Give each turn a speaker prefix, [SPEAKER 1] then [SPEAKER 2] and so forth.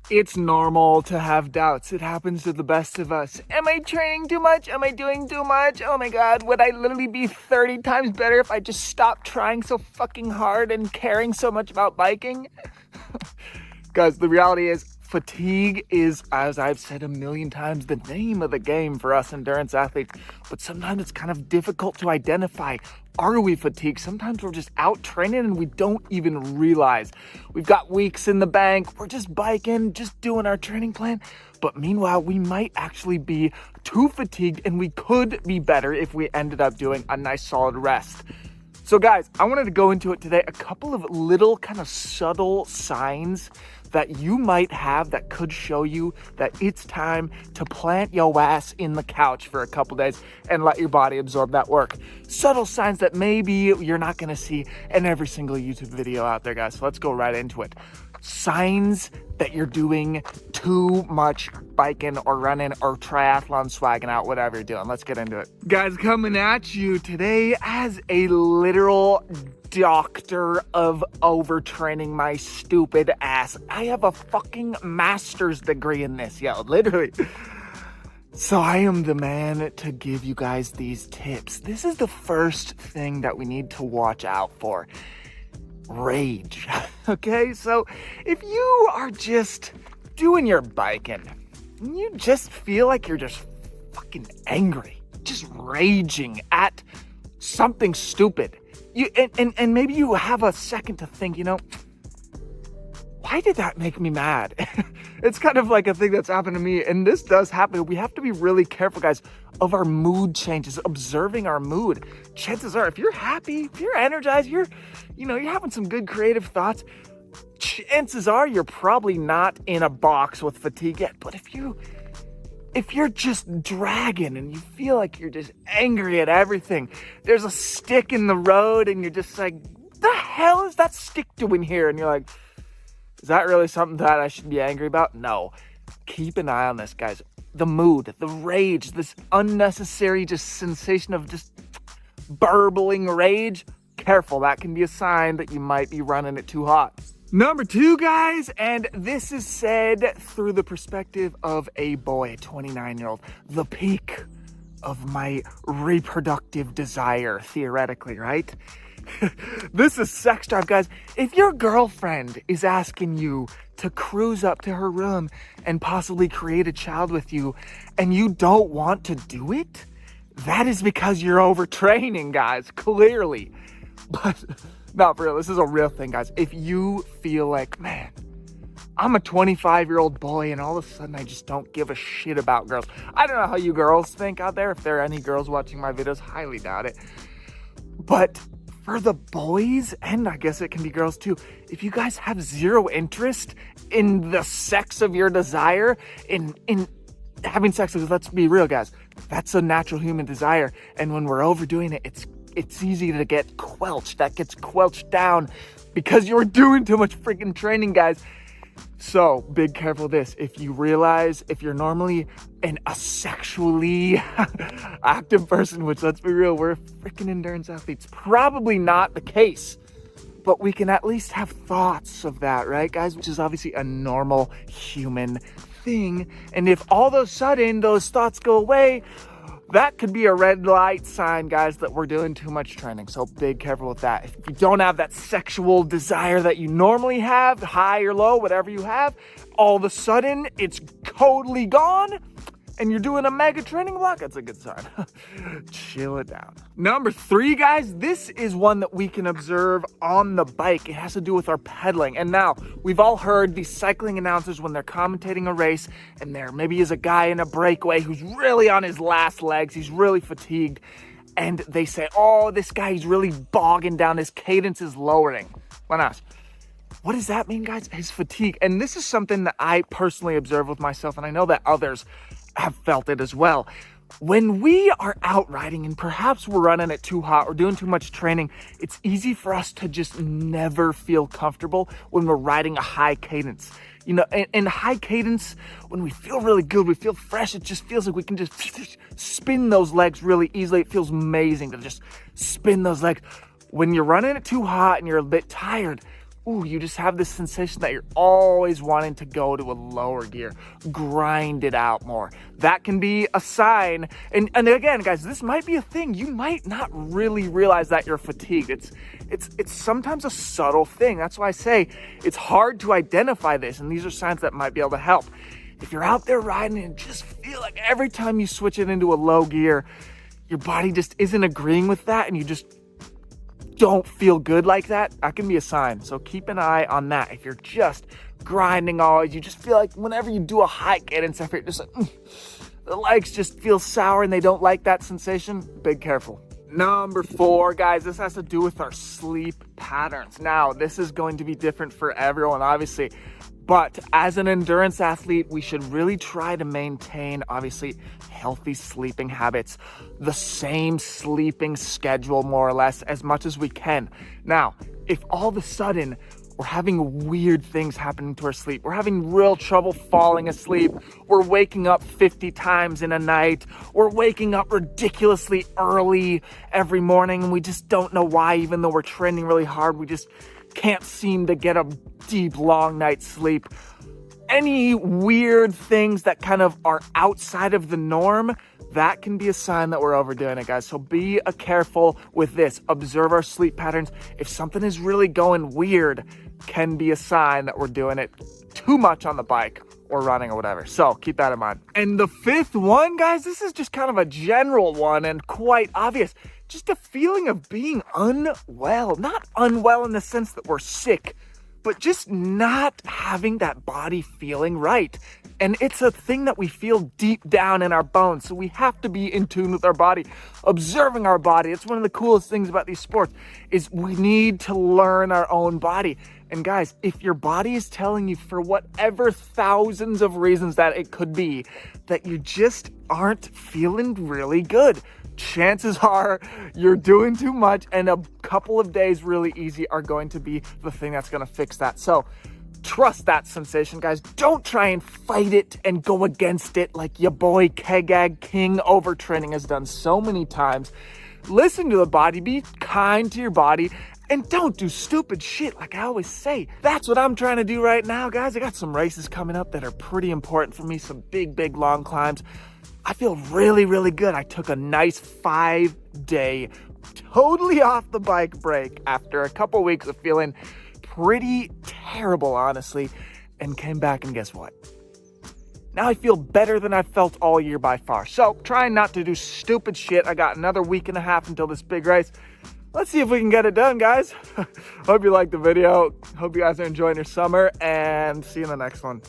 [SPEAKER 1] It's normal to have doubts. It happens to the best of us. Am I training too much? Am I doing too much? Oh my God, would I literally be 30 times better if I just stopped trying so fucking hard and caring so much about biking? Guys, the reality is fatigue is, as I've said a million times, the name of the game for us endurance athletes. But sometimes it's kind of difficult to identify. Are we fatigued? Sometimes we're just out training and we don't even realize. We've got weeks in the bank. We're just biking, just doing our training plan. But meanwhile, we might actually be too fatigued and we could be better if we ended up doing a nice solid rest. So guys, I wanted to go into it today, a couple of little kind of subtle signs that you might have that could show you that it's time to plant your ass in the couch for a couple days and let your body absorb that work. Subtle signs that maybe you're not gonna see in every single YouTube video out there, guys. So let's go right into it. Signs that you're doing too much biking or running or triathlon swagging out, whatever you're doing. Let's get into it. Guys, coming at you today as a literal doctor of overtraining my stupid ass. I have a fucking master's degree in this, yo, literally. So I am the man to give you guys these tips. This is the first thing that we need to watch out for. Rage. Okay, so if you are just doing your biking and you just feel like you're just fucking angry, just raging at something stupid, and maybe you have a second to think, why did that make me mad? It's kind of like a thing that's happened to me, and this does happen. We have to be really careful, guys, of our mood changes, observing our mood. Chances are, if you're happy, if you're energized, you're having some good creative thoughts, chances are you're probably not in a box with fatigue yet. But if you're just dragging and you feel like you're just angry at everything, there's a stick in the road and you're just like, what the hell is that stick doing here? And you're like, is that really something that I should be angry about? No. Keep an eye on this, guys. The mood, the rage, this unnecessary just sensation of just burbling rage. Careful, that can be a sign that you might be running it too hot. Number 2, guys, and this is said through the perspective of a boy, a 29-year-old, the peak of my reproductive desire, theoretically, right? This is sex drive, guys. If your girlfriend is asking you to cruise up to her room and possibly create a child with you, and you don't want to do it, that is because you're overtraining, guys, clearly. But not for real, this is a real thing, guys. If you feel like, man, I'm a 25-year-old boy and all of a sudden I just don't give a shit about girls. I don't know how you girls think out there. If there are any girls watching my videos, highly doubt it. But for the boys, and I guess it can be girls too, if you guys have zero interest in the sex of your desire, in having sex, because let's be real, guys, that's a natural human desire. And when we're overdoing it, it's easy to get quelched. That gets quelched down because you're doing too much freaking training, guys. So, big careful of this. If you realize, if you're normally a sexually active person, which, let's be real, we're freaking endurance athletes, probably not the case. But we can at least have thoughts of that, right, guys? Which is obviously a normal human thing. And if all of a sudden those thoughts go away, that could be a red light sign, guys, that we're doing too much training. So big careful with that. If you don't have that sexual desire that you normally have, high or low, whatever you have, all of a sudden it's totally gone and you're doing a mega training block, that's a good sign. Chill it down. Number 3, guys, this is one that we can observe on the bike. It has to do with our pedaling. And now, we've all heard these cycling announcers when they're commentating a race, and there maybe is a guy in a breakaway who's really on his last legs, he's really fatigued, and they say, oh, this guy, he's really bogging down, his cadence is lowering. Why not? What does that mean, guys? His fatigue. And this is something that I personally observe with myself, and I know that others have felt it as well. When we are out riding and perhaps we're running it too hot or doing too much training, it's easy for us to just never feel comfortable when we're riding a high cadence. In high cadence, when we feel really good, we feel fresh, it just feels like we can just spin those legs really easily. It feels amazing to just spin those legs. When you're running it too hot and you're a bit tired, ooh, you just have this sensation that you're always wanting to go to a lower gear, grind it out more. That can be a sign. And again, guys, this might be a thing. You might not really realize that you're fatigued. It's sometimes a subtle thing. That's why I say it's hard to identify this, and these are signs that might be able to help. If you're out there riding and just feel like every time you switch it into a low gear, your body just isn't agreeing with that, and you just don't feel good like that, that can be a sign. So keep an eye on that. If you're just grinding always, you just feel like whenever you do a high cadence effort, just like, the legs just feel sour and they don't like that sensation, big careful. Number 4, guys, this has to do with our sleep patterns. Now, this is going to be different for everyone, obviously. But as an endurance athlete, we should really try to maintain, obviously, healthy sleeping habits, the same sleeping schedule, more or less, as much as we can. Now, if all of a sudden we're having weird things happening to our sleep, we're having real trouble falling asleep, we're waking up 50 times in a night, we're waking up ridiculously early every morning, and we just don't know why, even though we're training really hard, we just can't seem to get a deep, long night's sleep. Any weird things that kind of are outside of the norm, that can be a sign that we're overdoing it, guys. So be careful with this. Observe our sleep patterns. If something is really going weird, can be a sign that we're doing it too much on the bike or running or whatever. So keep that in mind. And the 5th one, guys, this is just kind of a general one and quite obvious. Just a feeling of being unwell. Not unwell in the sense that we're sick, but just not having that body feeling right. And it's a thing that we feel deep down in our bones. So we have to be in tune with our body, observing our body. It's one of the coolest things about these sports is we need to learn our own body. And guys, if your body is telling you for whatever thousands of reasons that it could be, that you just aren't feeling really good, chances are you're doing too much, and a couple of days really easy are going to be the thing that's going to fix that. So trust that sensation, guys. Don't try and fight it and go against it like your boy Keegan King Overtraining has done so many times. Listen to the body, be kind to your body, and don't do stupid shit like I always say. That's what I'm trying to do right now, guys. I got some races coming up that are pretty important for me, some big, long climbs. I feel really, really good. I took a nice 5-day, totally off the bike break after a couple weeks of feeling pretty terrible, honestly, and came back, and guess what? Now I feel better than I've felt all year by far. So trying not to do stupid shit. I got another week and a half until this big race. Let's see if we can get it done, guys. Hope you liked the video. Hope you guys are enjoying your summer, and see you in the next one.